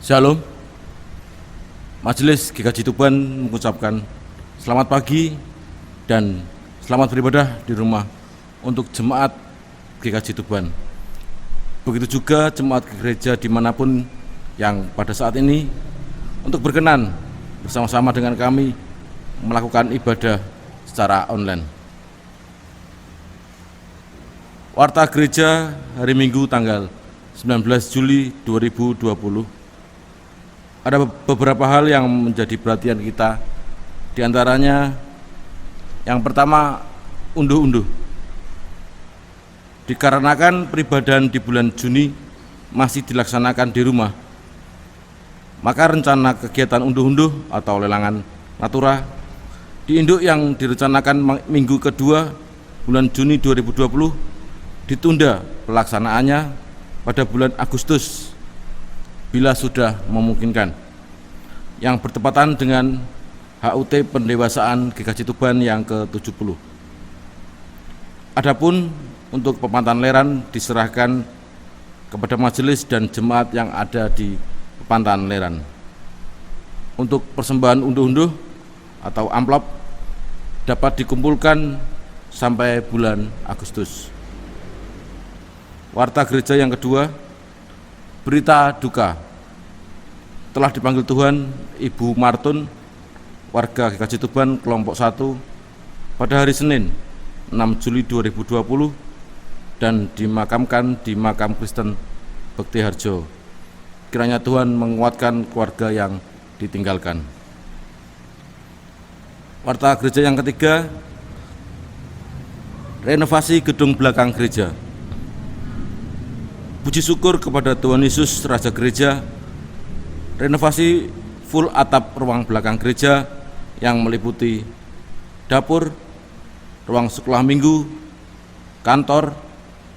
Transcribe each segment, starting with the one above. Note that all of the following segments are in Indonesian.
Shalom, Majelis GKJ Tuban mengucapkan selamat pagi dan selamat beribadah di rumah untuk jemaat GKJ Tuban. Begitu juga jemaat gereja dimanapun yang pada saat ini untuk berkenan bersama-sama dengan kami melakukan ibadah secara online. Warta Gereja hari Minggu tanggal 19 Juli 2020. Ada beberapa hal yang menjadi perhatian kita. Di antaranya yang pertama, unduh-unduh. Dikarenakan peribadahan di bulan Juni masih dilaksanakan di rumah, maka rencana kegiatan unduh-unduh atau lelangan natura di induk yang direncanakan minggu kedua bulan Juni 2020 ditunda pelaksanaannya pada bulan Agustus bila sudah memungkinkan, yang bertepatan dengan HUT pendewasaan GKJ Tuban yang ke-70. Adapun untuk pemantauan leran diserahkan kepada majelis dan jemaat yang ada di pemantauan leran. Untuk persembahan unduh-unduh atau amplop dapat dikumpulkan sampai bulan Agustus. Warta gereja yang kedua, berita duka. Telah dipanggil Tuhan Ibu Martun, warga GKJ Tuban kelompok 1 pada hari Senin 6 Juli 2020 dan dimakamkan di Makam Kristen Bekti Harjo. Kiranya Tuhan menguatkan keluarga yang ditinggalkan. Warta gereja yang ketiga, renovasi gedung belakang gereja. Puji syukur kepada Tuhan Yesus Raja Gereja, renovasi full atap ruang belakang gereja yang meliputi dapur, ruang sekolah minggu, kantor,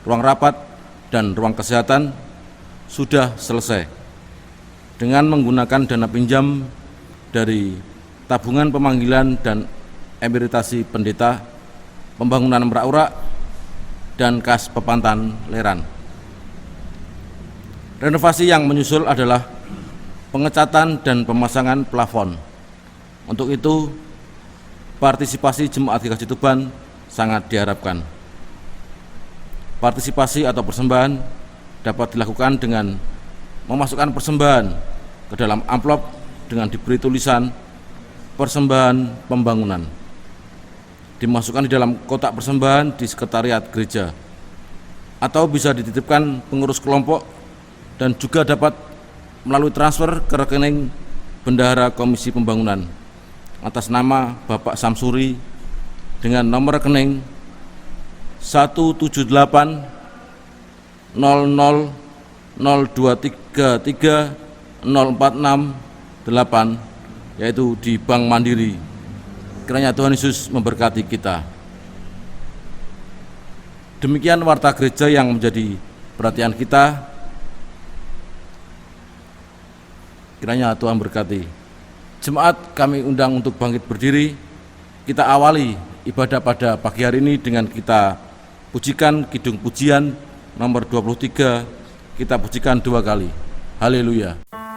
ruang rapat, dan ruang kesehatan sudah selesai dengan menggunakan dana pinjam dari tabungan pemanggilan dan emeritasi pendeta, pembangunan merak-urak, dan kas pepantan leran. Renovasi yang menyusul adalah pengecatan dan pemasangan plafon. Untuk itu, partisipasi jemaat GKJ Tuban sangat diharapkan. Partisipasi atau persembahan dapat dilakukan dengan memasukkan persembahan ke dalam amplop dengan diberi tulisan persembahan pembangunan. Dimasukkan di dalam kotak persembahan di sekretariat gereja, atau bisa dititipkan pengurus kelompok dan juga dapat melalui transfer ke rekening Bendahara Komisi Pembangunan atas nama Bapak Samsuri dengan nomor rekening 17800233046 yaitu di Bank Mandiri. Kiranya Tuhan Yesus memberkati kita. Demikian warta gereja yang menjadi perhatian kita. Kiranya Tuhan berkati. Jemaat kami undang untuk bangkit berdiri. Kita awali ibadah pada pagi hari ini dengan kita pujikan kidung pujian nomor 23. Kita pujikan 2 kali. Haleluya. Haleluya,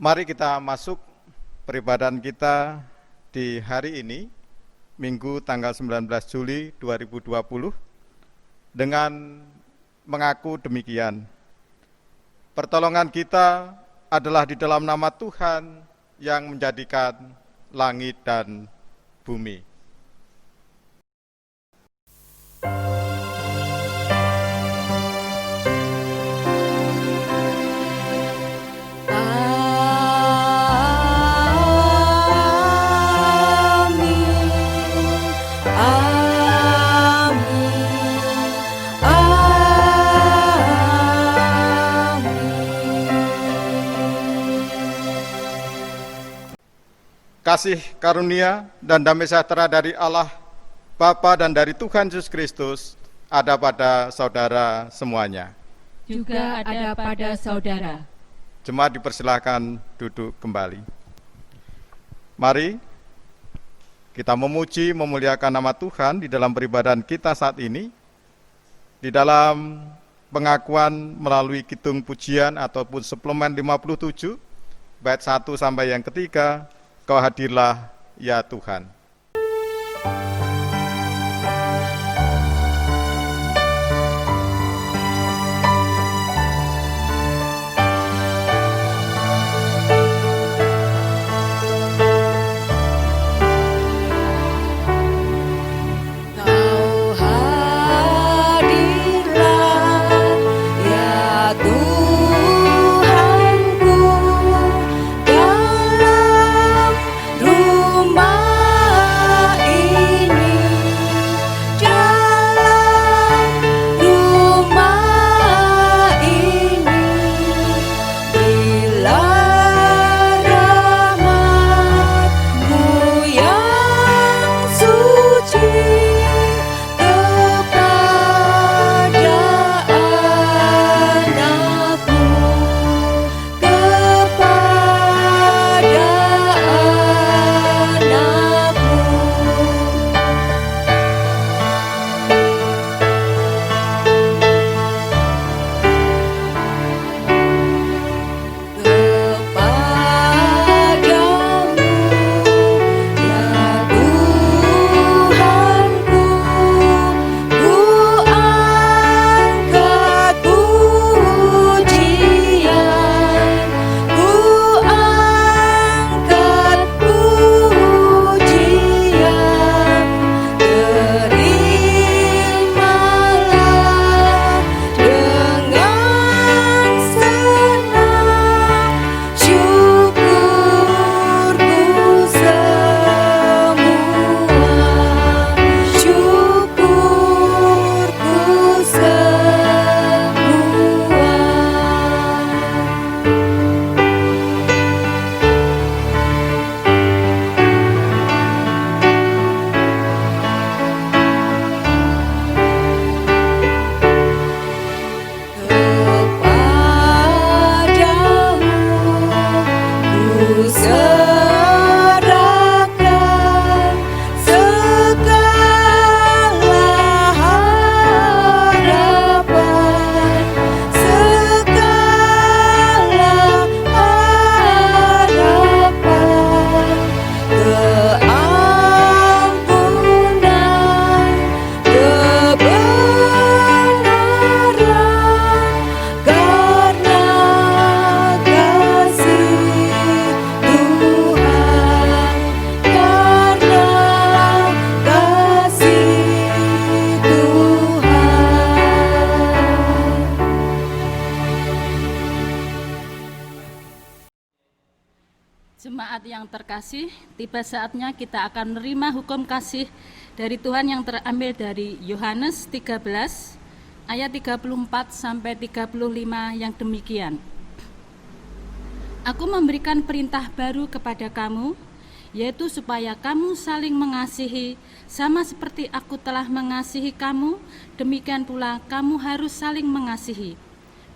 Mari kita masuk peribadahan kita di hari ini, Minggu tanggal 19 Juli 2020, dengan mengaku demikian. Pertolongan kita adalah di dalam nama Tuhan yang menjadikan langit dan bumi. Kasih karunia dan damai sejahtera dari Allah Bapa dan dari Tuhan Yesus Kristus ada pada saudara semuanya. Juga ada pada saudara. Jemaat dipersilahkan duduk kembali. Mari kita memuji, memuliakan nama Tuhan di dalam peribadahan kita saat ini, di dalam pengakuan melalui kidung pujian ataupun suplemen 57, bait 1 sampai yang ketiga, Kau hadirlah ya Tuhan. Jemaat yang terkasih, tiba saatnya kita akan menerima hukum kasih dari Tuhan yang terambil dari Yohanes 13 ayat 34 sampai 35 yang demikian. Aku memberikan perintah baru kepada kamu, yaitu supaya kamu saling mengasihi, sama seperti aku telah mengasihi kamu, demikian pula kamu harus saling mengasihi.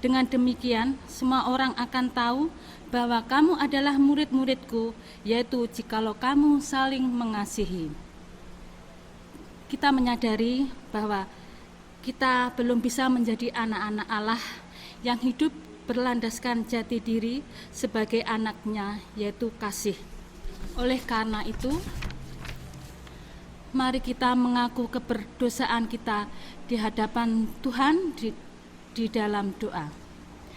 Dengan demikian, semua orang akan tahu bahwa kamu adalah murid-muridku, yaitu jikalau kamu saling mengasihi. Kita menyadari bahwa kita belum bisa menjadi anak-anak Allah yang hidup berlandaskan jati diri sebagai anaknya, yaitu kasih. Oleh karena itu, mari kita mengaku keberdosaan kita di hadapan Tuhan di dalam doa.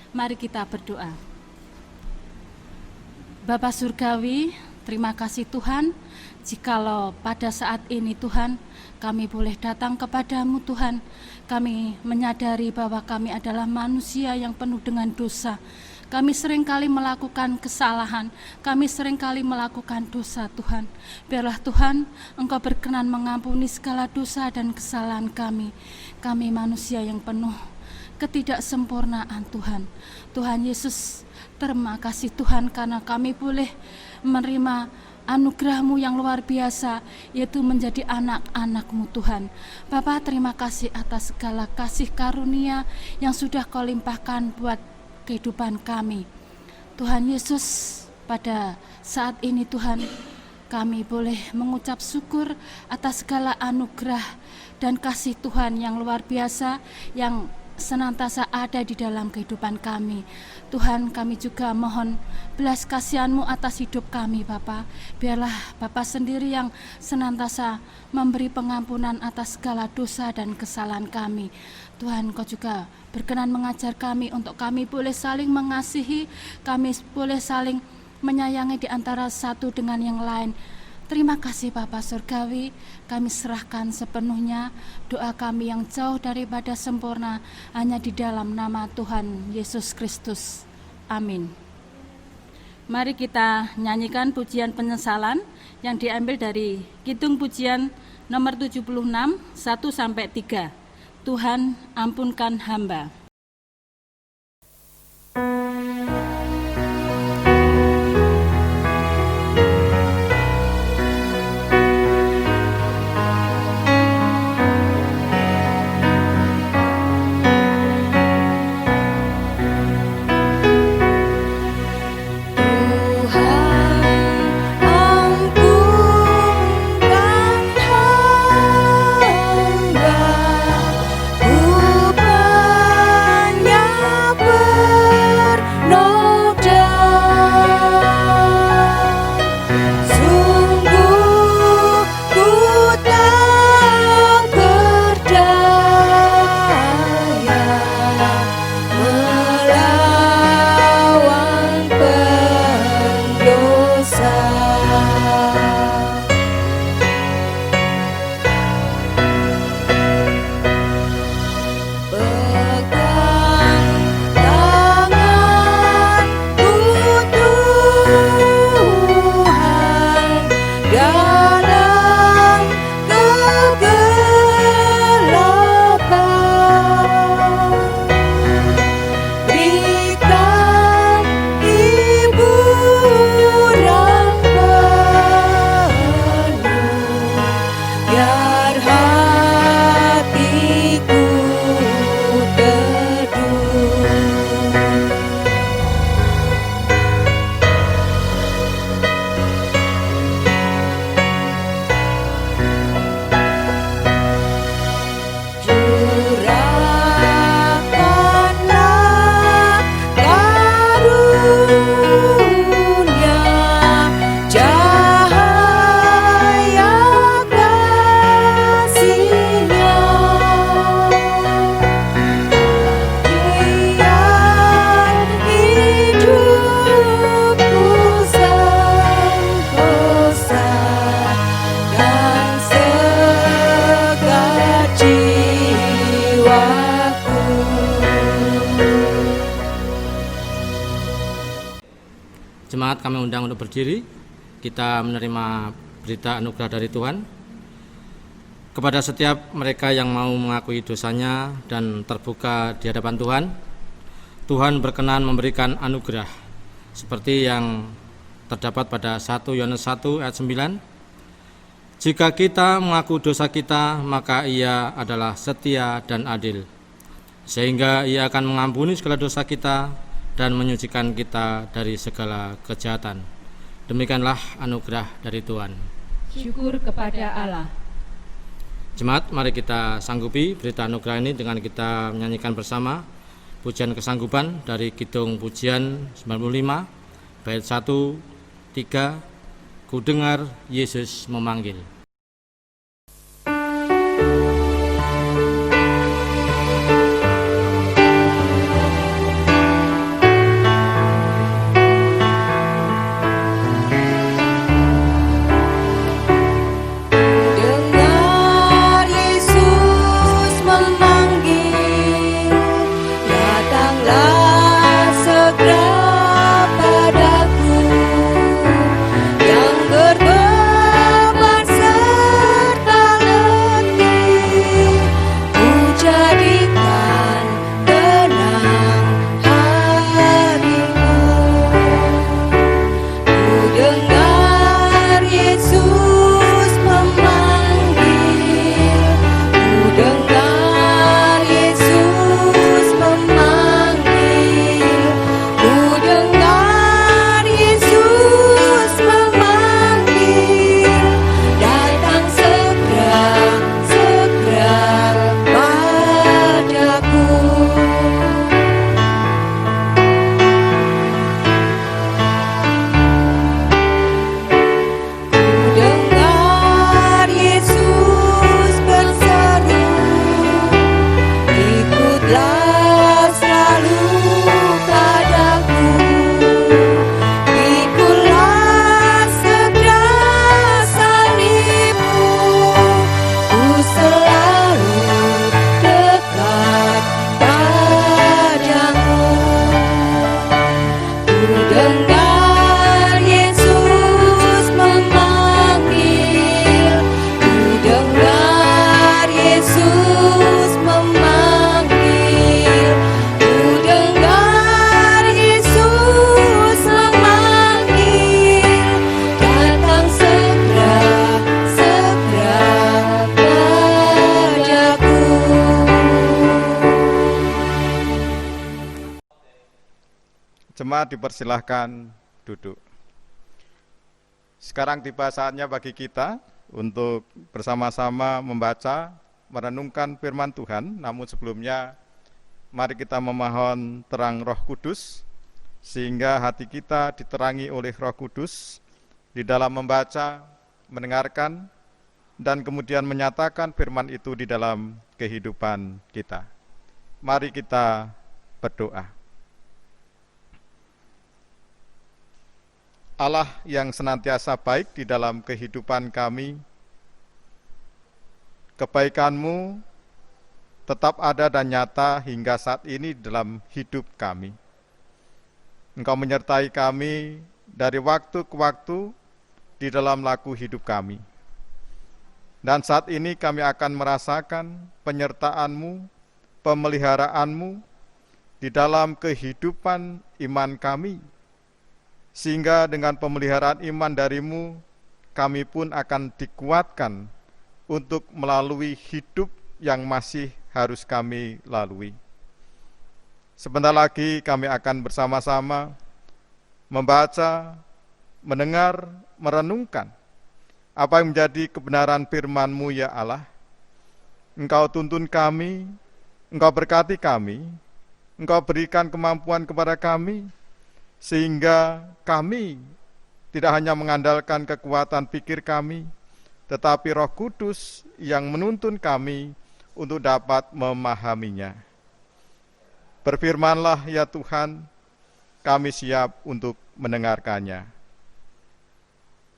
Mari kita berdoa. Bapa Surgawi, terima kasih Tuhan, jikalau pada saat ini Tuhan, kami boleh datang kepadamu Tuhan. Kami menyadari bahwa kami adalah manusia yang penuh dengan dosa. Kami seringkali melakukan kesalahan, kami seringkali melakukan dosa Tuhan. Biarlah Tuhan, Engkau berkenan mengampuni segala dosa dan kesalahan kami. Kami manusia yang penuh ketidaksempurnaan Tuhan. Tuhan Yesus, terima kasih Tuhan karena kami boleh menerima anugerah-Mu yang luar biasa, yaitu menjadi anak-anak-Mu Tuhan. Bapa, terima kasih atas segala kasih karunia yang sudah Kau limpahkan buat kehidupan kami. Tuhan Yesus, pada saat ini Tuhan, kami boleh mengucap syukur atas segala anugerah dan kasih Tuhan yang luar biasa yang senantiasa ada di dalam kehidupan kami. Tuhan, kami juga mohon belas kasihan-Mu atas hidup kami Bapa. Biarlah Bapa sendiri yang senantiasa memberi pengampunan atas segala dosa dan kesalahan kami. Tuhan, Kau juga berkenan mengajar kami untuk kami boleh saling mengasihi, kami boleh saling menyayangi di antara satu dengan yang lain. Terima kasih Bapa Surgawi, kami serahkan sepenuhnya doa kami yang jauh daripada sempurna hanya di dalam nama Tuhan Yesus Kristus. Amin. Mari kita nyanyikan pujian penyesalan yang diambil dari Kidung Pujian nomor 76, 1-3. Tuhan, ampunkan hamba. Jemaat, kami undang untuk berdiri. Kita menerima berita anugerah dari Tuhan. Kepada setiap mereka yang mau mengakui dosanya dan terbuka di hadapan Tuhan, Tuhan berkenan memberikan anugerah seperti yang terdapat pada 1 Yohanes 1 ayat 9. Jika kita mengaku dosa kita, maka Ia adalah setia dan adil, sehingga Ia akan mengampuni segala dosa kita dan menyucikan kita dari segala kejahatan. Demikianlah anugerah dari Tuhan. Syukur kepada Allah. Jemaat, mari kita sanggupi berita anugerah ini dengan kita menyanyikan bersama pujian kesanggupan dari Kidung Pujian 95 bait 1, 3, Ku dengar Yesus memanggil. Jemaat dipersilahkan duduk. Sekarang tiba saatnya bagi kita untuk bersama-sama membaca, merenungkan firman Tuhan. Namun sebelumnya, mari kita memohon terang Roh Kudus, sehingga hati kita diterangi oleh Roh Kudus di dalam membaca, mendengarkan, dan kemudian menyatakan firman itu di dalam kehidupan kita. Mari kita berdoa. Allah yang senantiasa baik di dalam kehidupan kami, kebaikan-Mu tetap ada dan nyata hingga saat ini dalam hidup kami. Engkau menyertai kami dari waktu ke waktu di dalam laku hidup kami. Dan saat ini kami akan merasakan penyertaan-Mu, pemeliharaanmu di dalam kehidupan iman kami, sehingga dengan pemeliharaan iman darimu, kami pun akan dikuatkan untuk melalui hidup yang masih harus kami lalui. Sebentar lagi kami akan bersama-sama membaca, mendengar, merenungkan apa yang menjadi kebenaran firman-Mu ya Allah. Engkau tuntun kami, Engkau berkati kami, Engkau berikan kemampuan kepada kami, sehingga kami tidak hanya mengandalkan kekuatan pikir kami, tetapi Roh Kudus yang menuntun kami untuk dapat memahaminya. Berfirmanlah ya Tuhan, kami siap untuk mendengarkannya.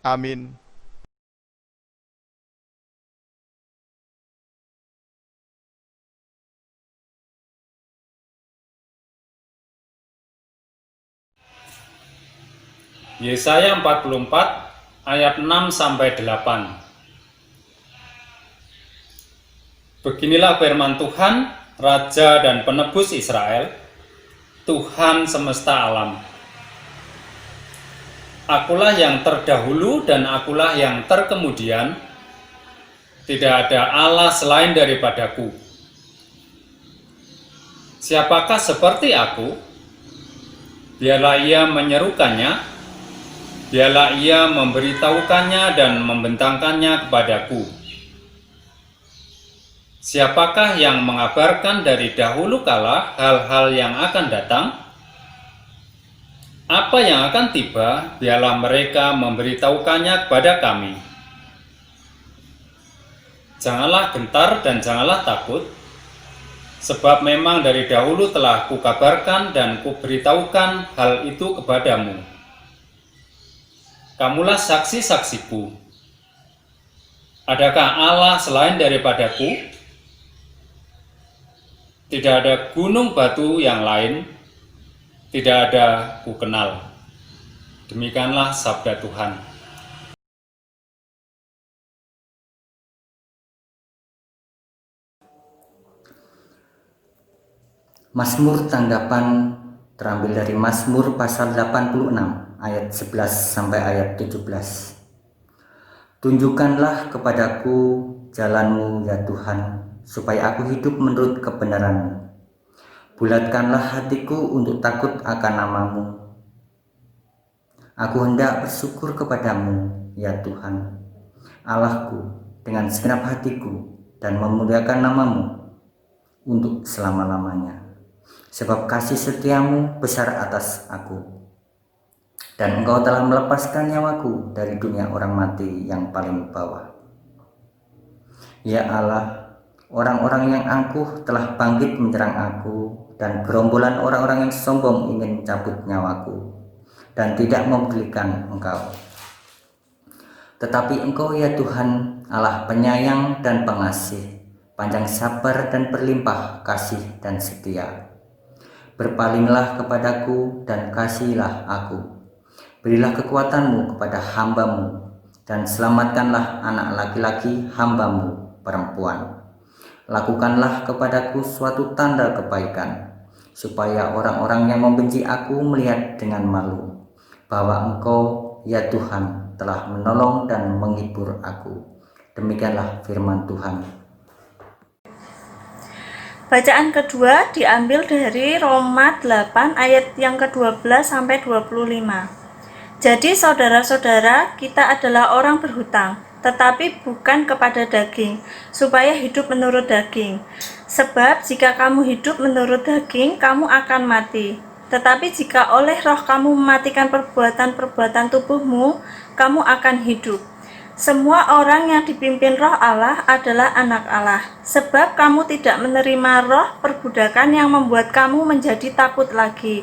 Amin. Yesaya 44 ayat 6-8. Beginilah firman Tuhan, Raja dan Penebus Israel, Tuhan semesta alam. Akulah yang terdahulu dan akulah yang terkemudian, tidak ada Allah selain daripadaku. Siapakah seperti aku? Biarlah ia menyerukannya, biarlah ia memberitahukannya dan membentangkannya kepadaku. Siapakah yang mengabarkan dari dahulu kala hal-hal yang akan datang? Apa yang akan tiba, biarlah mereka memberitahukannya kepada kami. Janganlah gentar dan janganlah takut, sebab memang dari dahulu telah kukabarkan dan kuberitahukan hal itu kepadamu. Kamulah saksi-saksiku. Adakah Allah selain daripadaku? Tidak ada gunung batu yang lain, tidak ada ku kenal. Demikianlah sabda Tuhan. Mazmur tanggapan terambil dari Mazmur pasal 86 ayat 11 sampai ayat 17. Tunjukkanlah kepadaku jalan-Mu ya Tuhan, supaya aku hidup menurut kebenaran-Mu. Bulatkanlah hatiku untuk takut akan nama-Mu. Aku hendak bersyukur kepadamu ya Tuhan, Allahku, dengan segenap hatiku, dan memuliakan nama-Mu untuk selama-lamanya. Sebab kasih setiamu besar atas aku, dan Engkau telah melepaskan nyawaku dari dunia orang mati yang paling bawah. Ya Allah, orang-orang yang angkuh telah bangkit menyerang aku, dan gerombolan orang-orang yang sombong ingin mencabut nyawaku, dan tidak mempedulikan Engkau. Tetapi Engkau ya Tuhan, Allah penyayang dan pengasih, panjang sabar dan berlimpah kasih dan setia. Berpalinglah kepadaku dan kasihilah aku. Berilah kekuatan-Mu kepada hamba-Mu, dan selamatkanlah anak laki-laki hamba-Mu perempuan. Lakukanlah kepadaku suatu tanda kebaikan, supaya orang-orang yang membenci aku melihat dengan malu bahwa Engkau ya Tuhan telah menolong dan menghibur aku. Demikianlah firman Tuhan. Bacaan kedua diambil dari Roma 8 ayat yang ke-12 sampai 25. Jadi saudara-saudara, kita adalah orang berhutang, tetapi bukan kepada daging, supaya hidup menurut daging. Sebab jika kamu hidup menurut daging, kamu akan mati. Tetapi jika oleh Roh kamu mematikan perbuatan-perbuatan tubuhmu, kamu akan hidup. Semua orang yang dipimpin Roh Allah adalah anak Allah. Sebab kamu tidak menerima roh perbudakan yang membuat kamu menjadi takut lagi,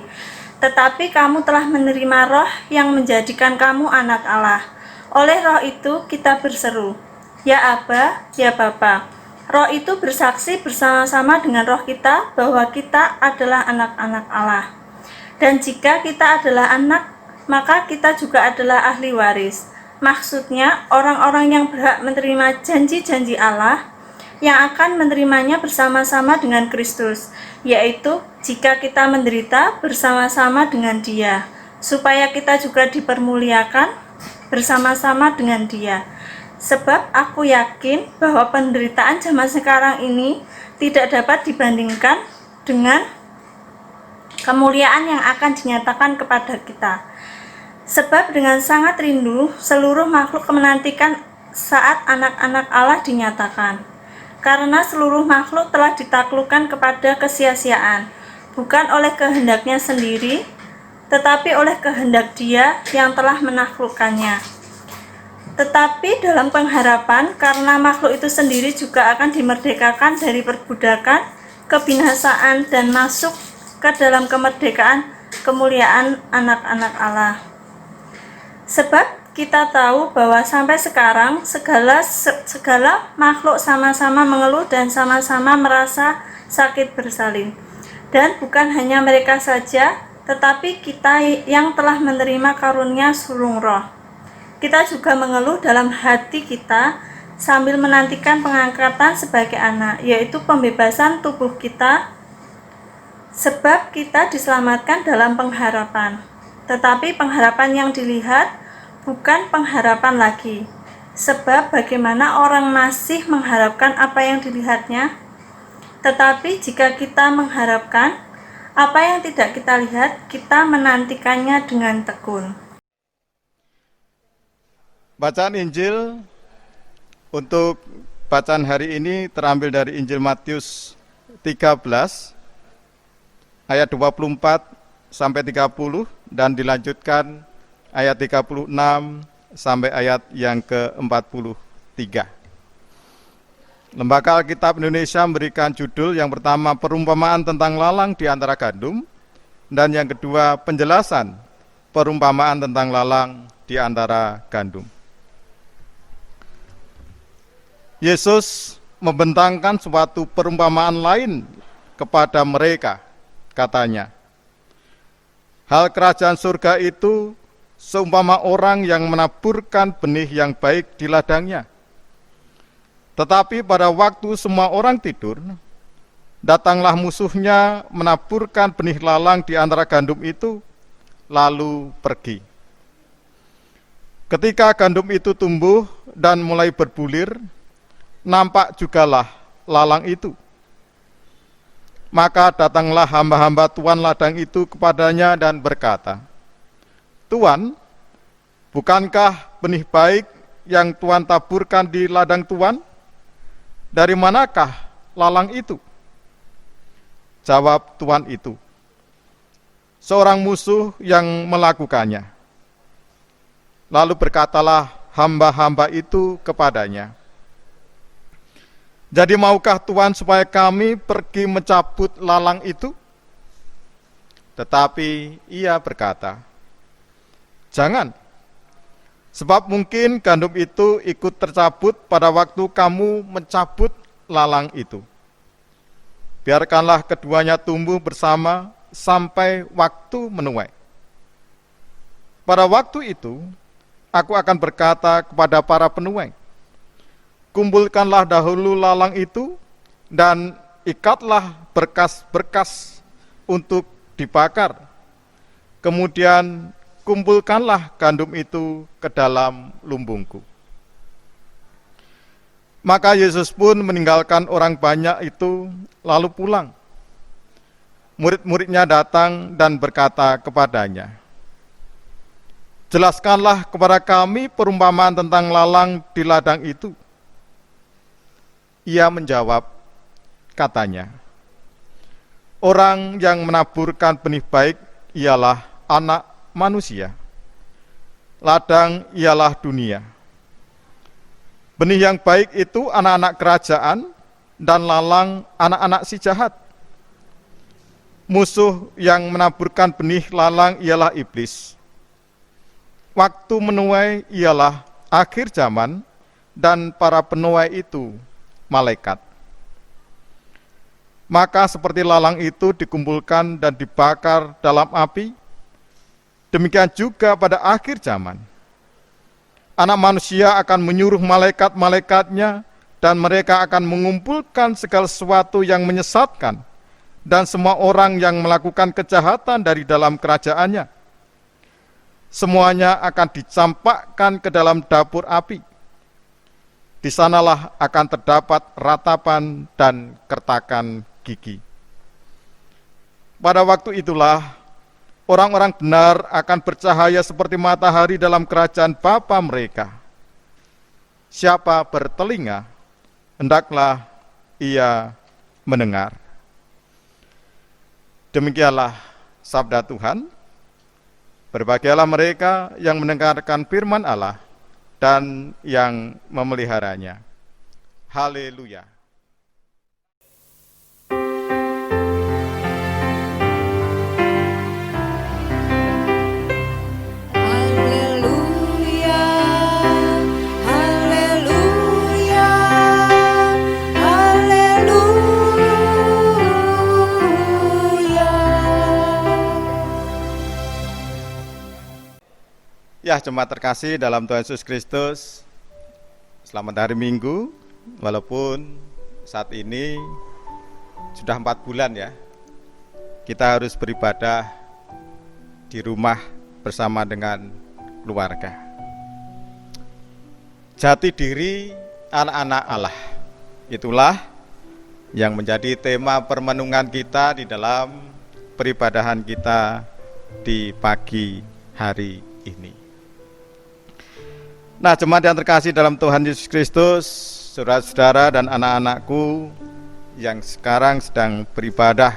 tetapi kamu telah menerima Roh yang menjadikan kamu anak Allah. Oleh Roh itu kita berseru, ya Aba, ya Bapa. Roh itu bersaksi bersama-sama dengan roh kita bahwa kita adalah anak-anak Allah. Dan jika kita adalah anak, maka kita juga adalah ahli waris. Maksudnya, orang-orang yang berhak menerima janji-janji Allah, yang akan menerimanya bersama-sama dengan Kristus, yaitu jika kita menderita bersama-sama dengan Dia, supaya kita juga dipermuliakan bersama-sama dengan Dia. Sebab aku yakin bahwa penderitaan zaman sekarang ini tidak dapat dibandingkan dengan kemuliaan yang akan dinyatakan kepada kita. Sebab dengan sangat rindu seluruh makhluk menantikan saat anak-anak Allah dinyatakan. Karena seluruh makhluk telah ditaklukkan kepada kesia-siaan, bukan oleh kehendaknya sendiri, tetapi oleh kehendak Dia yang telah menaklukkannya. Tetapi dalam pengharapan, karena makhluk itu sendiri juga akan dimerdekakan dari perbudakan, kebinasaan, dan masuk ke dalam kemerdekaan kemuliaan anak-anak Allah. Sebab kita tahu bahwa sampai sekarang segala makhluk sama-sama mengeluh dan sama-sama merasa sakit bersalin. Dan bukan hanya mereka saja, tetapi kita yang telah menerima karunia sulung roh. Kita juga mengeluh dalam hati kita sambil menantikan pengangkatan sebagai anak, yaitu pembebasan tubuh kita, sebab kita diselamatkan dalam pengharapan. Tetapi pengharapan yang dilihat bukan pengharapan lagi, sebab bagaimana orang masih mengharapkan apa yang dilihatnya? Tetapi jika kita mengharapkan apa yang tidak kita lihat, kita menantikannya dengan tekun. Bacaan Injil untuk bacaan hari ini terambil dari Injil Matius 13 ayat 24 sampai 30 dan dilanjutkan ayat 36 sampai ayat yang ke-43. Lembaga Alkitab Indonesia memberikan judul yang pertama perumpamaan tentang lalang di antara gandum, dan yang kedua penjelasan perumpamaan tentang lalang di antara gandum. Yesus membentangkan suatu perumpamaan lain kepada mereka, katanya, hal kerajaan surga itu seumpama orang yang menaburkan benih yang baik di ladangnya. Tetapi pada waktu semua orang tidur, datanglah musuhnya menaburkan benih lalang di antara gandum itu, lalu pergi. Ketika gandum itu tumbuh dan mulai berbulir, nampak jugalah lalang itu. Maka datanglah hamba-hamba tuan ladang itu kepadanya dan berkata, Tuan, bukankah benih baik yang Tuan taburkan di ladang Tuan? Dari manakah lalang itu? Jawab tuan itu, seorang musuh yang melakukannya. Lalu berkatalah hamba-hamba itu kepadanya, jadi maukah Tuan supaya kami pergi mencabut lalang itu? Tetapi ia berkata, jangan, sebab mungkin gandum itu ikut tercabut pada waktu kamu mencabut lalang itu. Biarkanlah keduanya tumbuh bersama sampai waktu menuai. Pada waktu itu, aku akan berkata kepada para penuai, kumpulkanlah dahulu lalang itu dan ikatlah berkas-berkas untuk dibakar. Kemudian kumpulkanlah gandum itu ke dalam lumbungku. Maka Yesus pun meninggalkan orang banyak itu lalu pulang. Murid-muridnya datang dan berkata kepadanya, jelaskanlah kepada kami perumpamaan tentang lalang di ladang itu. Ia menjawab, katanya, orang yang menaburkan benih baik ialah anak manusia. Ladang ialah dunia. Benih yang baik itu anak-anak kerajaan, dan lalang anak-anak si jahat. Musuh yang menaburkan benih lalang ialah iblis. Waktu menuai ialah akhir zaman, dan para penuai itu malaikat. Maka seperti lalang itu dikumpulkan dan dibakar dalam api, demikian juga pada akhir zaman. Anak manusia akan menyuruh malaikat-malaikatnya, dan mereka akan mengumpulkan segala sesuatu yang menyesatkan, dan semua orang yang melakukan kejahatan dari dalam kerajaannya. Semuanya akan dicampakkan ke dalam dapur api. Di sanalah akan terdapat ratapan dan kertakan gigi. Pada waktu itulah orang-orang benar akan bercahaya seperti matahari dalam kerajaan Bapa mereka. Siapa bertelinga, hendaklah ia mendengar. Demikianlah sabda Tuhan. Berbahagialah mereka yang mendengarkan firman Allah dan yang memeliharanya. Haleluya. Ya, jemaat terkasih dalam Tuhan Yesus Kristus, selamat hari Minggu. Walaupun saat ini sudah 4 bulan ya, kita harus beribadah di rumah bersama dengan keluarga. Jati diri anak-anak Allah, itulah yang menjadi tema permenungan kita di dalam peribadahan kita di pagi hari ini. Nah, jemaat yang terkasih dalam Tuhan Yesus Kristus, saudara-saudara dan anak-anakku yang sekarang sedang beribadah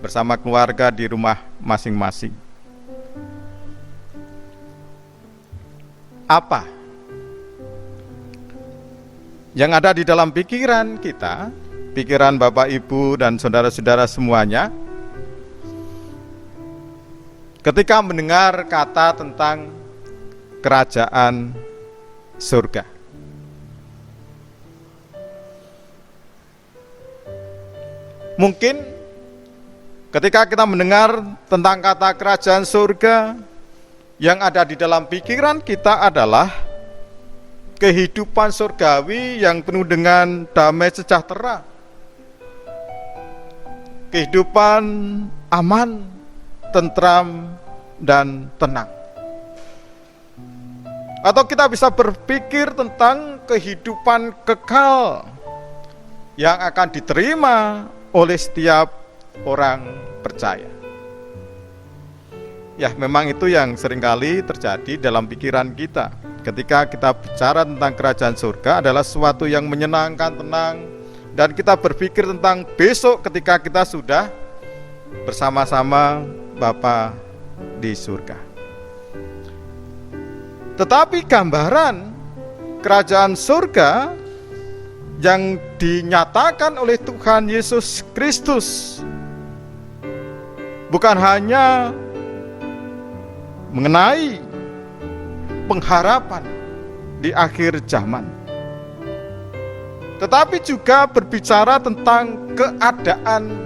bersama keluarga di rumah masing-masing. Apa yang ada di dalam pikiran kita, pikiran Bapak, Ibu, dan saudara-saudara semuanya, ketika mendengar kata tentang kerajaan surga? Mungkin ketika kita mendengar tentang kata kerajaan surga, yang ada di dalam pikiran kita adalah kehidupan surgawi yang penuh dengan damai sejahtera, kehidupan aman, tentram, dan tenang. Atau kita bisa berpikir tentang kehidupan kekal yang akan diterima oleh setiap orang percaya. Ya, memang itu yang seringkali terjadi dalam pikiran kita. Ketika kita bicara tentang kerajaan surga adalah sesuatu yang menyenangkan, tenang, dan kita berpikir tentang besok ketika kita sudah bersama-sama Bapa di surga. Tetapi gambaran kerajaan surga yang dinyatakan oleh Tuhan Yesus Kristus bukan hanya mengenai pengharapan di akhir zaman, tetapi juga berbicara tentang keadaan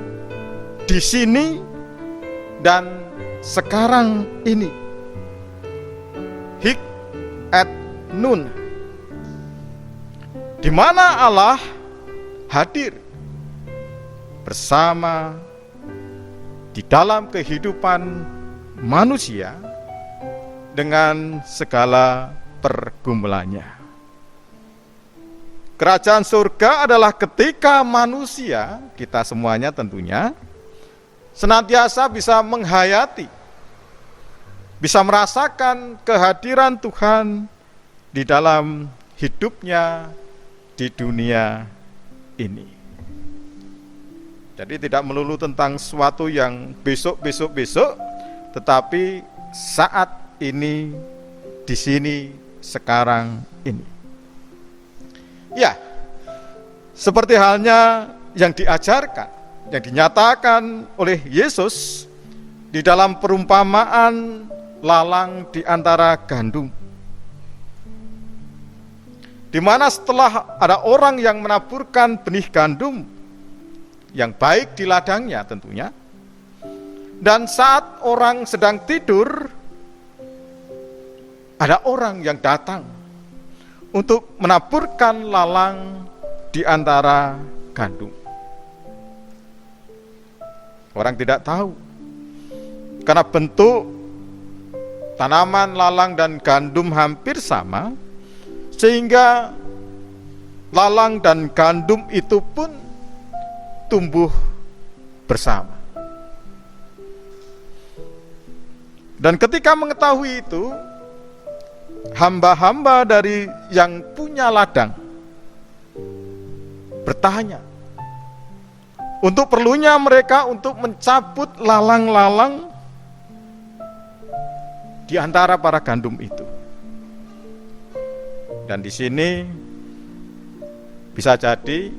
di sini dan sekarang ini. Hic et nun, di mana Allah hadir bersama di dalam kehidupan manusia dengan segala pergumulannya. Kerajaan surga adalah ketika manusia, kita semuanya tentunya, senantiasa bisa menghayati, bisa merasakan kehadiran Tuhan di dalam hidupnya di dunia ini. Jadi tidak melulu tentang sesuatu yang besok, tetapi saat ini, di sini, sekarang ini. Ya, seperti halnya yang diajarkan, yang dinyatakan oleh Yesus di dalam perumpamaan lalang di antara gandum, di mana setelah ada orang yang menaburkan benih gandum yang baik di ladangnya tentunya, dan saat orang sedang tidur, ada orang yang datang untuk menaburkan lalang di antara gandum. Orang tidak tahu, karena bentuk tanaman lalang dan gandum hampir sama, sehingga lalang dan gandum itu pun tumbuh bersama. Dan ketika mengetahui itu, hamba-hamba dari yang punya ladang bertanya untuk perlunya mereka untuk mencabut lalang-lalang di antara para gandum itu. Dan di sini bisa jadi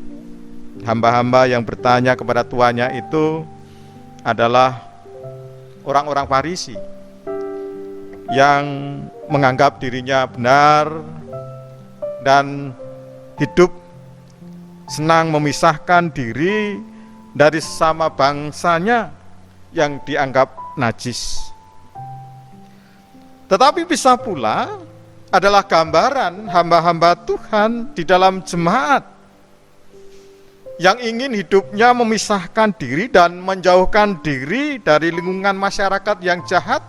hamba-hamba yang bertanya kepada tuannya itu adalah orang-orang Farisi yang menganggap dirinya benar dan hidup senang memisahkan diri dari sesama bangsanya yang dianggap najis. Tetapi bisa pula adalah gambaran hamba-hamba Tuhan di dalam jemaat yang ingin hidupnya memisahkan diri dan menjauhkan diri dari lingkungan masyarakat yang jahat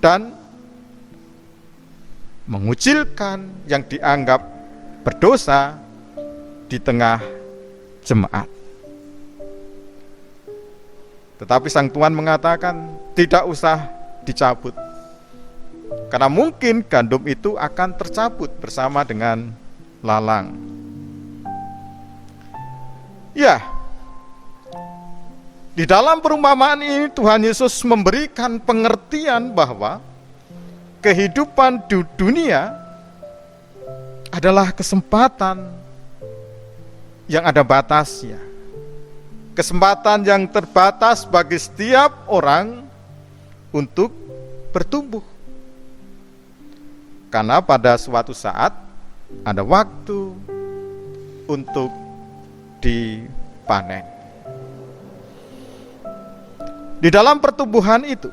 dan mengucilkan yang dianggap berdosa di tengah jemaat. Tetapi sang Tuhan mengatakan tidak usah dicabut, karena mungkin gandum itu akan tercabut bersama dengan lalang. Ya, di dalam perumpamaan ini Tuhan Yesus memberikan pengertian bahwa kehidupan di dunia adalah kesempatan yang ada batasnya. Kesempatan yang terbatas bagi setiap orang untuk bertumbuh. Karena pada suatu saat ada waktu untuk dipanen. Di dalam pertumbuhan itu,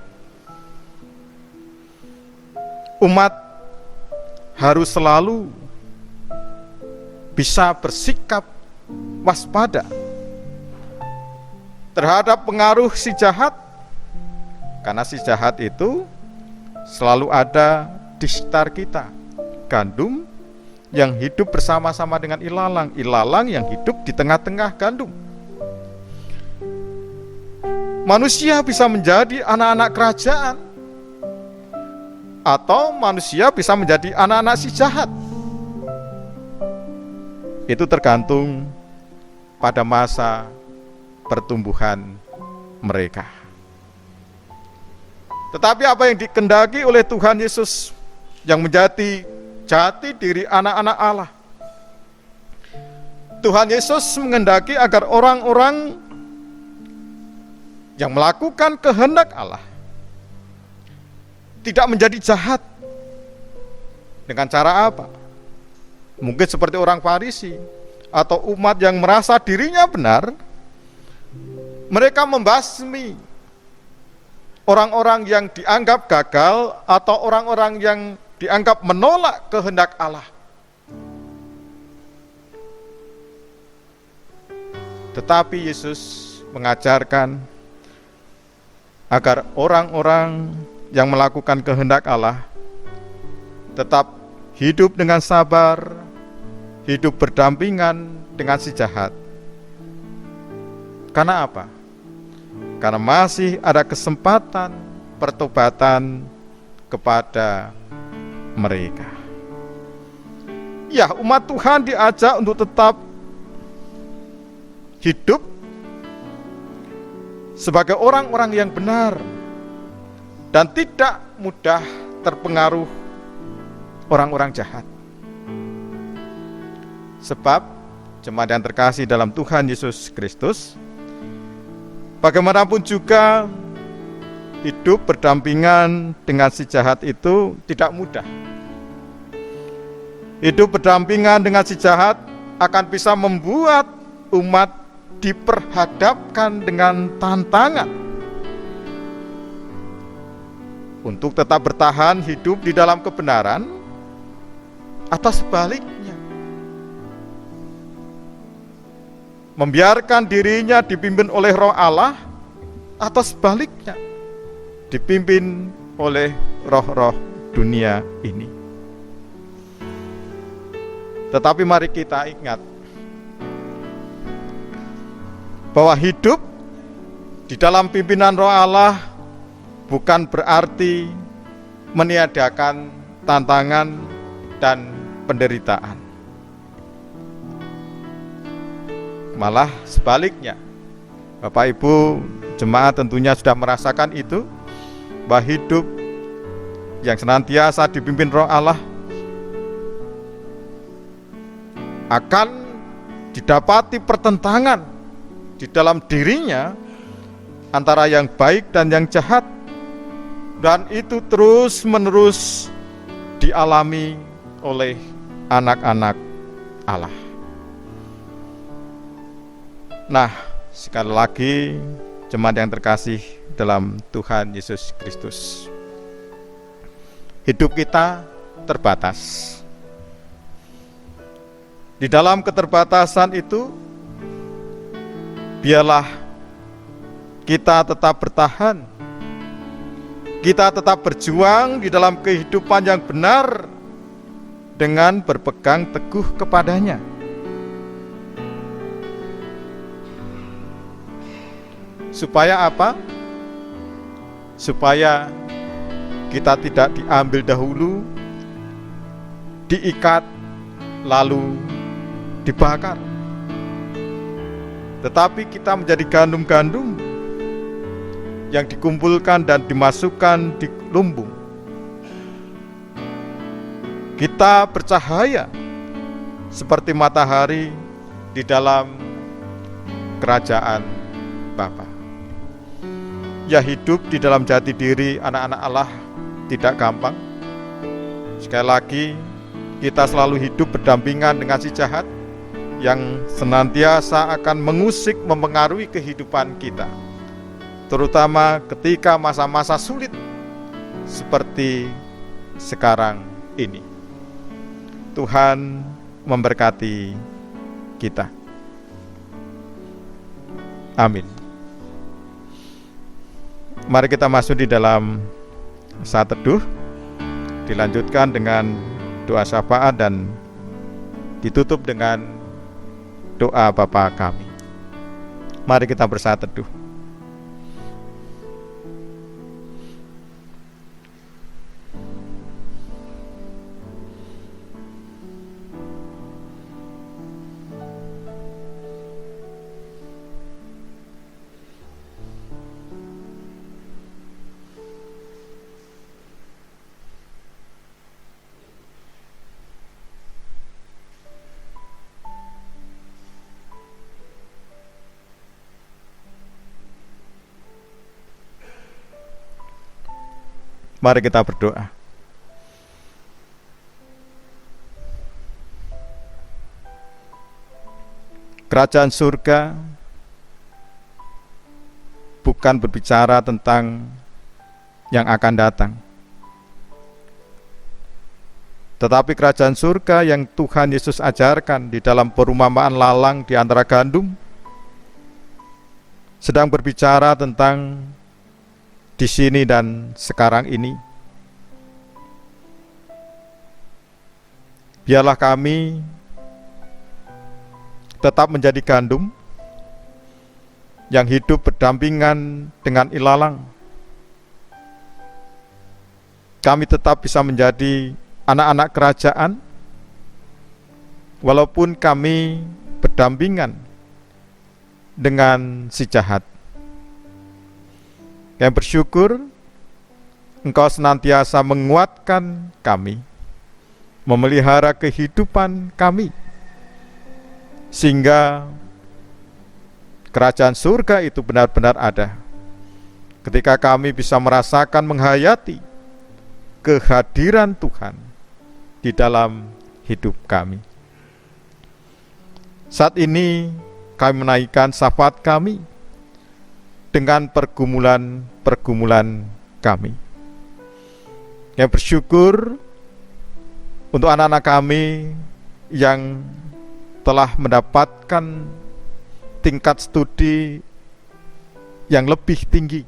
umat harus selalu bisa bersikap waspada terhadap pengaruh si jahat, karena si jahat itu selalu ada di sekitar kita. Gandum yang hidup bersama-sama dengan ilalang, ilalang yang hidup di tengah-tengah gandum. Manusia bisa menjadi anak-anak kerajaan, atau manusia bisa menjadi anak-anak si jahat. Itu tergantung pada masa pertumbuhan mereka. Tetapi apa yang dikehendaki oleh Tuhan Yesus yang menjadi jati diri anak-anak Allah, Tuhan Yesus menghendaki agar orang-orang yang melakukan kehendak Allah tidak menjadi jahat. Dengan cara apa? Mungkin seperti orang Farisi atau umat yang merasa dirinya benar, mereka membasmi orang-orang yang dianggap gagal atau orang-orang yang dianggap menolak kehendak Allah. Tetapi Yesus mengajarkan agar orang-orang yang melakukan kehendak Allah tetap hidup dengan sabar, hidup berdampingan dengan si jahat. Karena apa? Karena masih ada kesempatan pertobatan kepada mereka. Ya, umat Tuhan diajak untuk tetap hidup sebagai orang-orang yang benar dan tidak mudah terpengaruh orang-orang jahat. Sebab jemaat yang terkasih dalam Tuhan Yesus Kristus, bagaimanapun juga hidup berdampingan dengan si jahat itu tidak mudah. Hidup berdampingan dengan si jahat akan bisa membuat umat diperhadapkan dengan tantangan untuk tetap bertahan hidup di dalam kebenaran, atau sebaliknya membiarkan dirinya dipimpin oleh Roh Allah, atau sebaliknya dipimpin oleh roh-roh dunia ini. Tetapi mari kita ingat bahwa hidup di dalam pimpinan Roh Allah bukan berarti meniadakan tantangan dan penderitaan. Malah sebaliknya, Bapak Ibu jemaat tentunya sudah merasakan itu, bahwa hidup yang senantiasa dipimpin Roh Allah akan didapati pertentangan di dalam dirinya antara yang baik dan yang jahat, dan itu terus-menerus dialami oleh anak-anak Allah. Nah, sekali lagi jemaat yang terkasih dalam Tuhan Yesus Kristus, hidup kita terbatas. Di dalam keterbatasan itu, biarlah kita tetap bertahan, kita tetap berjuang di dalam kehidupan yang benar dengan berpegang teguh kepadanya. Supaya apa? Supaya kita tidak diambil dahulu, diikat lalu dibakar. Tetapi kita menjadi gandum-gandum yang dikumpulkan dan dimasukkan di lumbung. Kita bercahaya seperti matahari di dalam kerajaan Bapa. Ya, hidup di dalam jati diri anak-anak Allah tidak gampang. Sekali lagi, kita selalu hidup berdampingan dengan si jahat yang senantiasa akan mengusik, mempengaruhi kehidupan kita, terutama ketika masa-masa sulit seperti sekarang ini. Tuhan memberkati kita. Amin. Mari kita masuk di dalam saat teduh, dilanjutkan dengan doa syafaat dan ditutup dengan doa Bapa kami. Mari kita bersaat teduh. Mari kita berdoa. Kerajaan surga bukan berbicara tentang yang akan datang, tetapi kerajaan surga yang Tuhan Yesus ajarkan di dalam perumpamaan lalang di antara gandum sedang berbicara tentang di sini dan sekarang ini. Biarlah kami tetap menjadi gandum yang hidup berdampingan dengan ilalang. Kami tetap bisa menjadi anak-anak kerajaan walaupun kami berdampingan dengan si jahat. Yang bersyukur Engkau senantiasa menguatkan kami, memelihara kehidupan kami, sehingga kerajaan surga itu benar-benar ada. Ketika kami bisa merasakan, menghayati kehadiran Tuhan di dalam hidup kami. Saat ini kami menaikkan syafaat kami dengan pergumulan-pergumulan kami. Yang bersyukur untuk anak-anak kami yang telah mendapatkan tingkat studi yang lebih tinggi.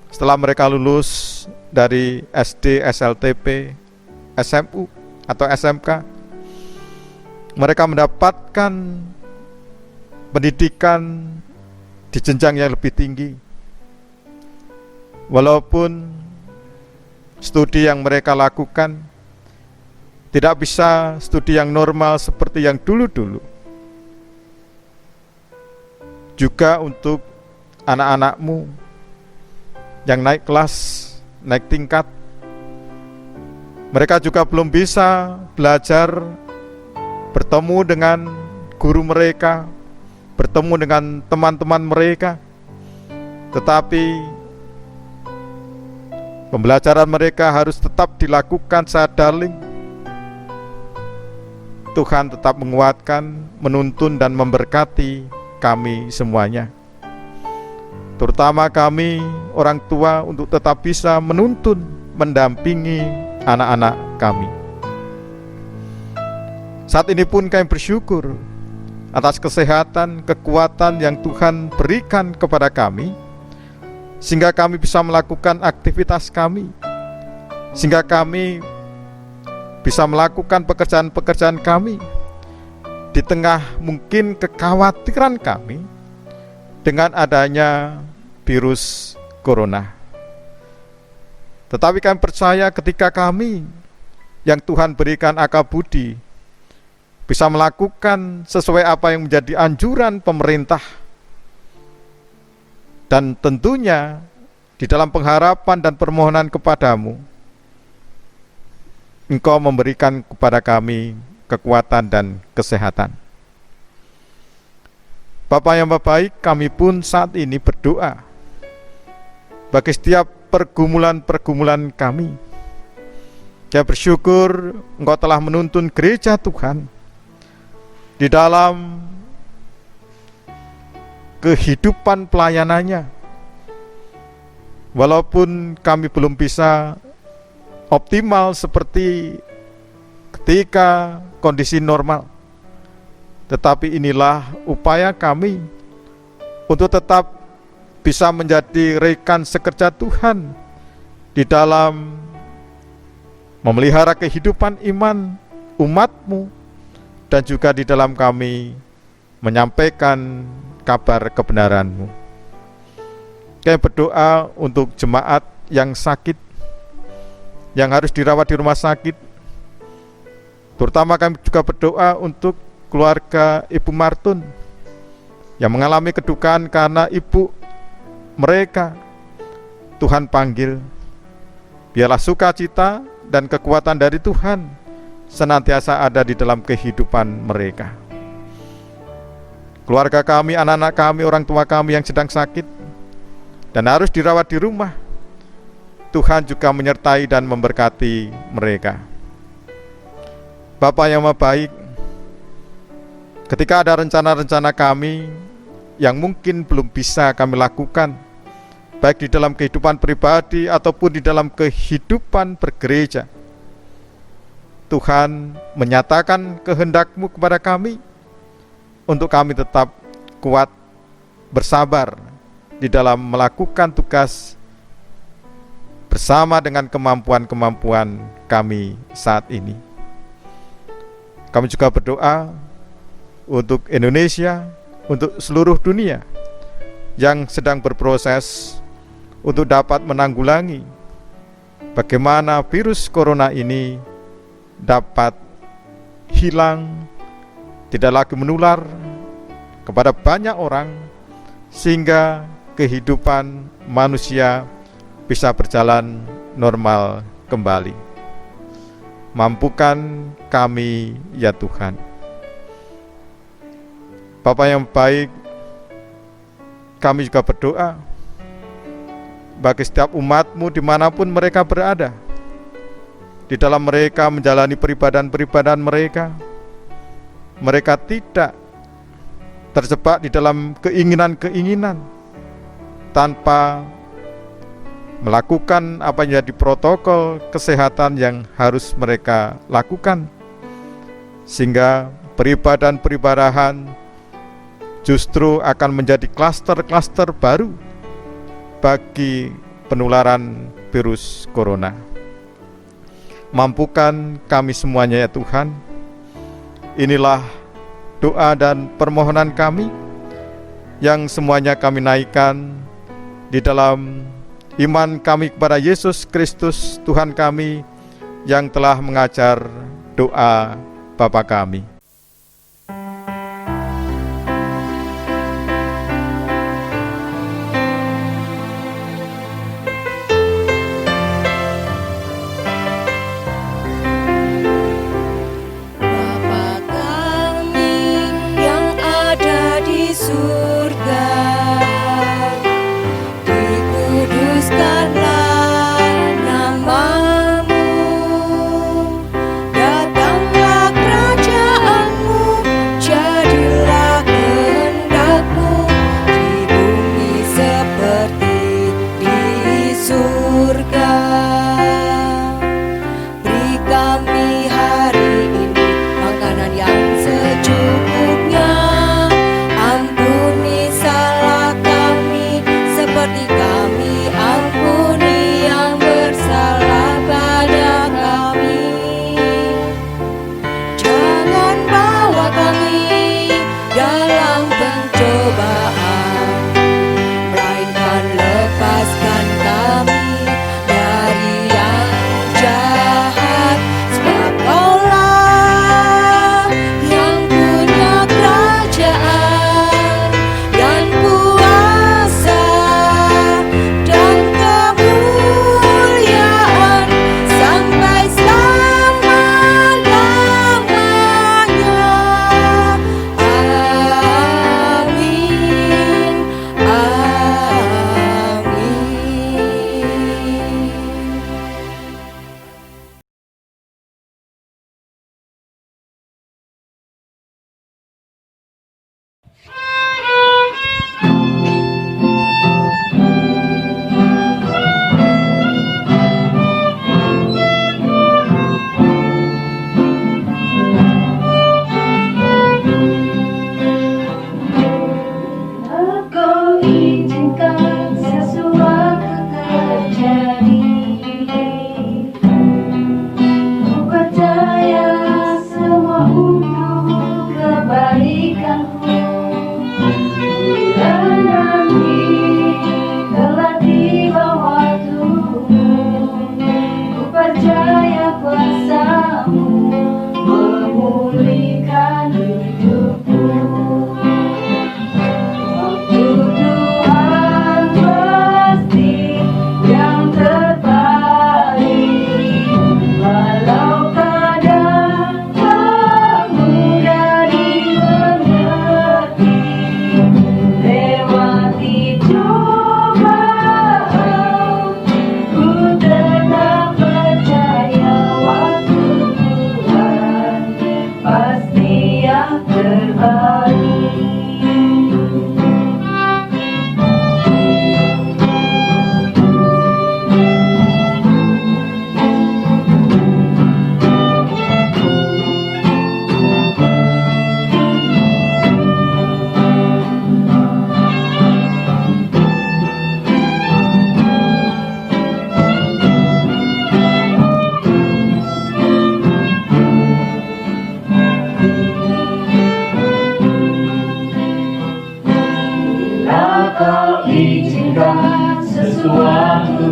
Setelah mereka lulus dari SD, SLTP, SMU atau SMK, mereka mendapatkan pendidikan di jenjang yang lebih tinggi. Walaupun studi yang mereka lakukan tidak bisa studi yang normal seperti yang dulu-dulu. Juga untuk anak-anakmu yang naik kelas, naik tingkat, mereka juga belum bisa belajar, bertemu dengan guru mereka, bertemu dengan teman-teman mereka, tetapi pembelajaran mereka harus tetap dilakukan secara daring. Tuhan tetap menguatkan, menuntun dan memberkati kami semuanya, terutama kami orang tua, untuk tetap bisa menuntun, mendampingi anak-anak kami. Saat ini pun kami bersyukur atas kesehatan, kekuatan yang Tuhan berikan kepada kami, sehingga kami bisa melakukan aktivitas kami, sehingga kami bisa melakukan pekerjaan-pekerjaan kami di tengah mungkin kekhawatiran kami dengan adanya virus corona. Tetapi kami percaya ketika kami yang Tuhan berikan akal budi, bisa melakukan sesuai apa yang menjadi anjuran pemerintah. Dan tentunya di dalam pengharapan dan permohonan kepadamu, Engkau memberikan kepada kami kekuatan dan kesehatan. Bapa yang baik, kami pun saat ini berdoa bagi setiap pergumulan-pergumulan kami. Saya bersyukur Engkau telah menuntun gereja Tuhan di dalam kehidupan pelayanannya. Walaupun kami belum bisa optimal seperti ketika kondisi normal, tetapi inilah upaya kami untuk tetap bisa menjadi rekan sekerja Tuhan di dalam memelihara kehidupan iman umat-Mu, dan juga di dalam kami menyampaikan kabar kebenaran-Mu. Kami berdoa untuk jemaat yang sakit, yang harus dirawat di rumah sakit. Terutama kami juga berdoa untuk keluarga Ibu Martun yang mengalami kedukaan karena ibu mereka. Tuhan panggil, biarlah sukacita dan kekuatan dari Tuhan senantiasa ada di dalam kehidupan mereka. Keluarga kami, anak-anak kami, orang tua kami yang sedang sakit dan harus dirawat di rumah, Tuhan juga menyertai dan memberkati mereka. Bapa yang baik, ketika ada rencana-rencana kami yang mungkin belum bisa kami lakukan, baik di dalam kehidupan pribadi ataupun di dalam kehidupan bergereja, Tuhan menyatakan kehendak-Mu kepada kami untuk kami tetap kuat, bersabar di dalam melakukan tugas bersama dengan kemampuan-kemampuan kami saat ini. Kami juga berdoa untuk Indonesia, untuk seluruh dunia yang sedang berproses untuk dapat menanggulangi bagaimana virus corona ini dapat hilang, tidak lagi menular kepada banyak orang, sehingga kehidupan manusia bisa berjalan normal kembali. Mampukan kami ya Tuhan. Bapa yang baik, kami juga berdoa bagi setiap umat-Mu dimanapun mereka berada, di dalam mereka menjalani peribadahan-peribadahan mereka, mereka tidak terjebak di dalam keinginan-keinginan tanpa melakukan apa yang jadi protokol kesehatan yang harus mereka lakukan, sehingga peribadahan-peribadahan justru akan menjadi klaster-klaster baru bagi penularan virus corona. Mampukan kami semuanya ya Tuhan. Inilah doa dan permohonan kami yang semuanya kami naikkan di dalam iman kami kepada Yesus Kristus Tuhan kami yang telah mengajar doa Bapa kami.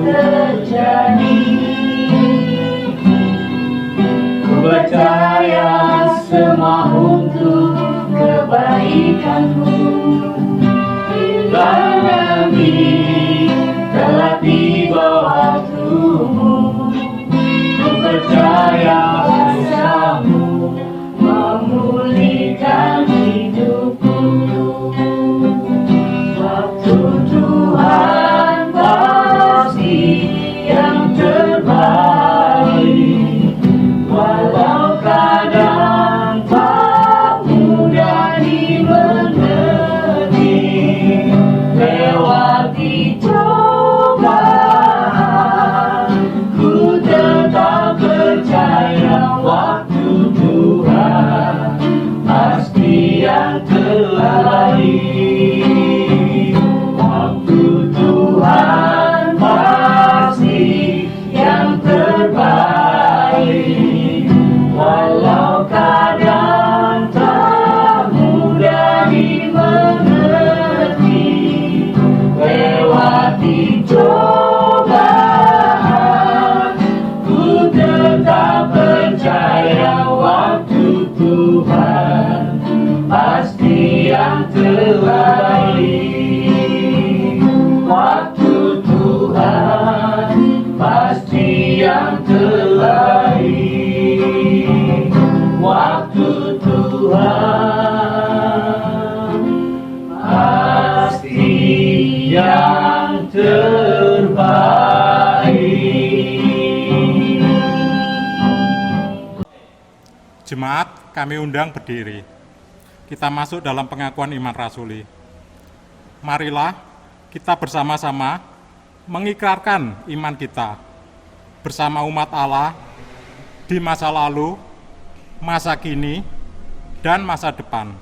terjadi. Ku percaya semua untuk kebaikanmu, karena telah tiba waktumu. Ku percaya kuasamu memulihkan hidupku. Waktu Tuhan pasti yang terbaik, walau kadang tak mudah dimengerti. Lewati cobaan, ku tetap percaya waktu Tuhan pasti yang terbaik. Waktu Tuhan pasti yang terbaik, walau kadang tak mudah dimengerti. Lewati cobaan, ku tetap percaya waktu Tuhan pasti yang terbaik. Waktu Tuhan pasti yang terbaik. Waktu Tuhan pasti yang terbaik. Jemaat, kami undang berdiri. Kita masuk dalam pengakuan iman rasuli. Marilah kita bersama-sama mengikrarkan iman kita bersama umat Allah di masa lalu, masa kini, dan masa depan.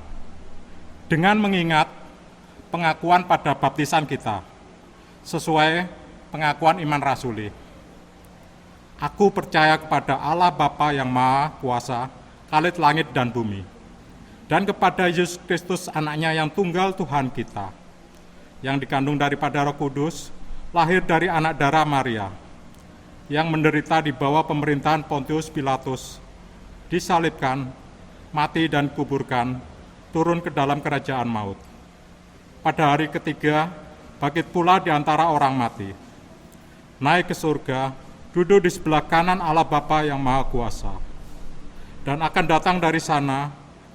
Dengan mengingat pengakuan pada baptisan kita, sesuai pengakuan iman rasuli. Aku percaya kepada Allah Bapa yang Maha Kuasa, Khalid langit dan bumi, dan kepada Yesus Kristus anaknya yang tunggal Tuhan kita, yang dikandung daripada Roh Kudus, lahir dari anak darah Maria, yang menderita di bawah pemerintahan Pontius Pilatus, disalibkan, mati dan kuburkan, turun ke dalam kerajaan maut. Pada hari ketiga, bangkit pula di antara orang mati, naik ke surga, duduk di sebelah kanan Allah Bapa yang Maha Kuasa, dan akan datang dari sana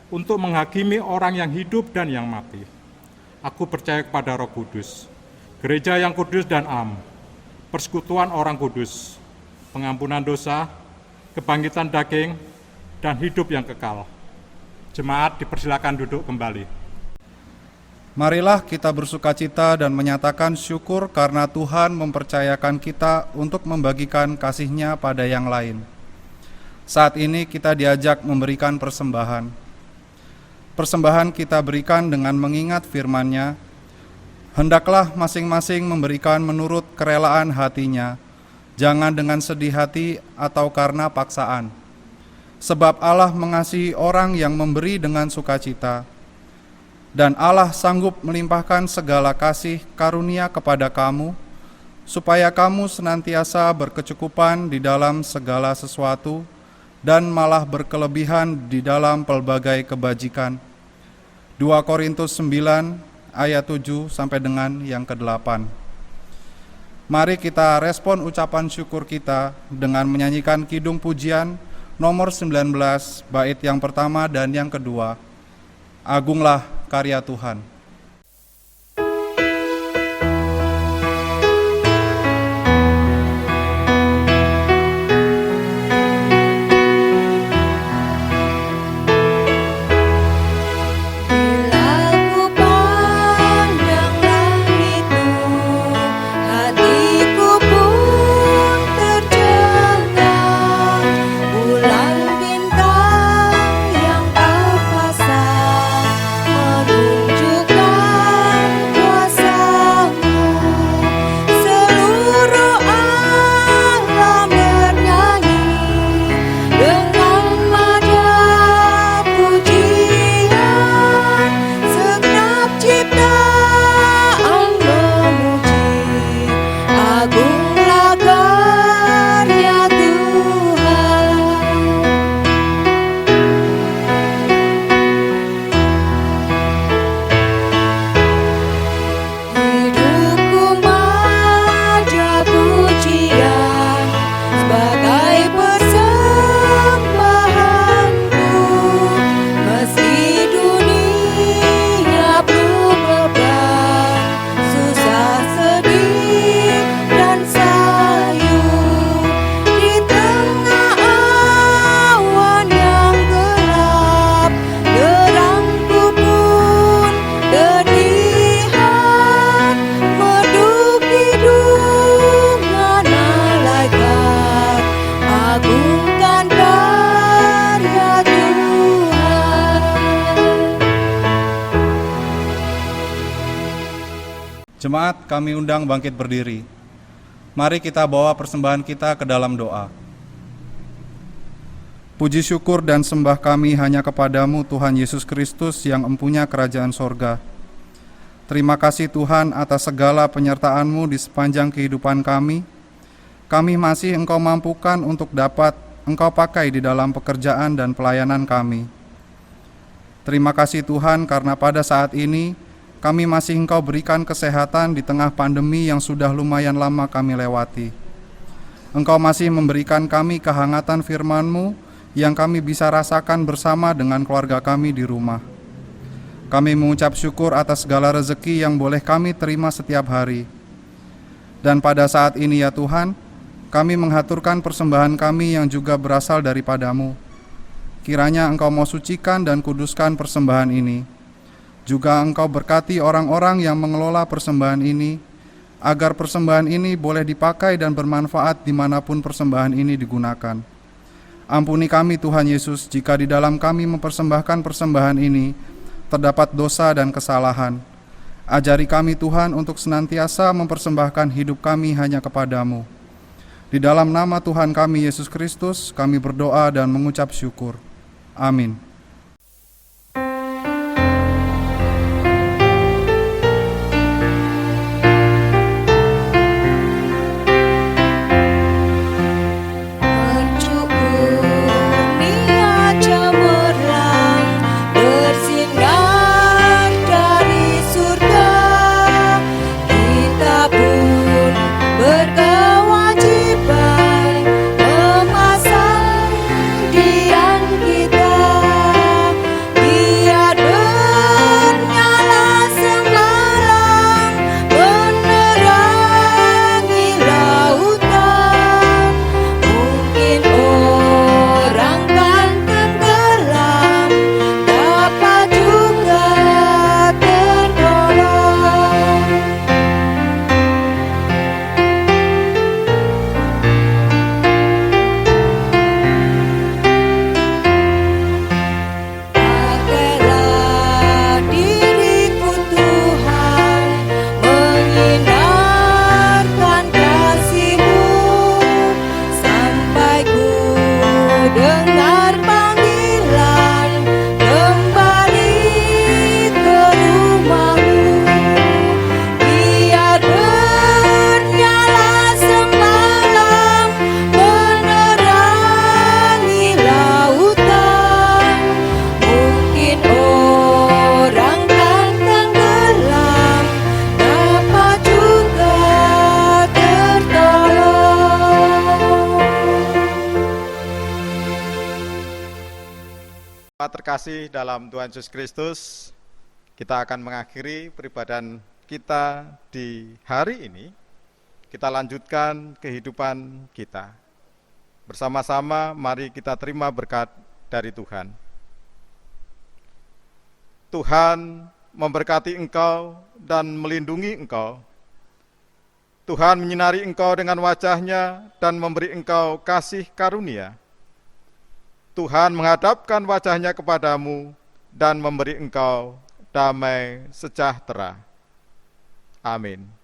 untuk menghakimi orang yang hidup dan yang mati. Aku percaya kepada Roh Kudus, gereja yang kudus dan am, persekutuan orang kudus, pengampunan dosa, kebangkitan daging, dan hidup yang kekal. Jemaat dipersilakan duduk kembali. Marilah kita bersukacita dan menyatakan syukur karena Tuhan mempercayakan kita untuk membagikan kasih-Nya pada yang lain. Saat ini kita diajak memberikan persembahan. Persembahan kita berikan dengan mengingat firman-Nya. Hendaklah masing-masing memberikan menurut kerelaan hatinya, jangan dengan sedih hati atau karena paksaan. Sebab Allah mengasihi orang yang memberi dengan sukacita, dan Allah sanggup melimpahkan segala kasih karunia kepada kamu, supaya kamu senantiasa berkecukupan di dalam segala sesuatu, dan malah berkelebihan di dalam pelbagai kebajikan. 2 Korintus 9 ayat 7 sampai dengan yang ke-8. Mari kita respon ucapan syukur kita dengan menyanyikan kidung pujian nomor 19 bait yang pertama dan yang kedua. Agunglah karya Tuhan. Bulan bintang yang tak pasang menunjukkan Jemaat, kami undang bangkit berdiri. Mari kita bawa persembahan kita ke dalam doa. Puji syukur dan sembah kami hanya kepadamu Tuhan Yesus Kristus yang empunya kerajaan sorga. Terima kasih Tuhan atas segala penyertaan-Mu di sepanjang kehidupan kami. Kami masih Engkau mampukan untuk dapat Engkau pakai di dalam pekerjaan dan pelayanan kami. Terima kasih Tuhan karena pada saat ini kami masih Engkau berikan kesehatan di tengah pandemi yang sudah lumayan lama kami lewati. Engkau masih memberikan kami kehangatan firman-Mu yang kami bisa rasakan bersama dengan keluarga kami di rumah. Kami mengucap syukur atas segala rezeki yang boleh kami terima setiap hari. Dan pada saat ini ya Tuhan, kami menghaturkan persembahan kami yang juga berasal daripada-Mu. Kiranya Engkau mau sucikan dan kuduskan persembahan ini. Juga Engkau berkati orang-orang yang mengelola persembahan ini, agar persembahan ini boleh dipakai dan bermanfaat dimanapun persembahan ini digunakan. Ampuni kami Tuhan Yesus, jika di dalam kami mempersembahkan persembahan ini terdapat dosa dan kesalahan. Ajari kami Tuhan untuk senantiasa mempersembahkan hidup kami hanya kepadamu. Di dalam nama Tuhan kami Yesus Kristus, kami berdoa dan mengucap syukur. Amin. Terkasih dalam Tuhan Yesus Kristus, kita akan mengakhiri peribadahan kita di hari ini. Kita lanjutkan kehidupan kita. Bersama-sama mari kita terima berkat dari Tuhan. Tuhan memberkati engkau dan melindungi engkau. Tuhan menyinari engkau dengan wajah-Nya dan memberi engkau kasih karunia. Tuhan menghadapkan wajah-Nya kepadamu dan memberi engkau damai sejahtera. Amin.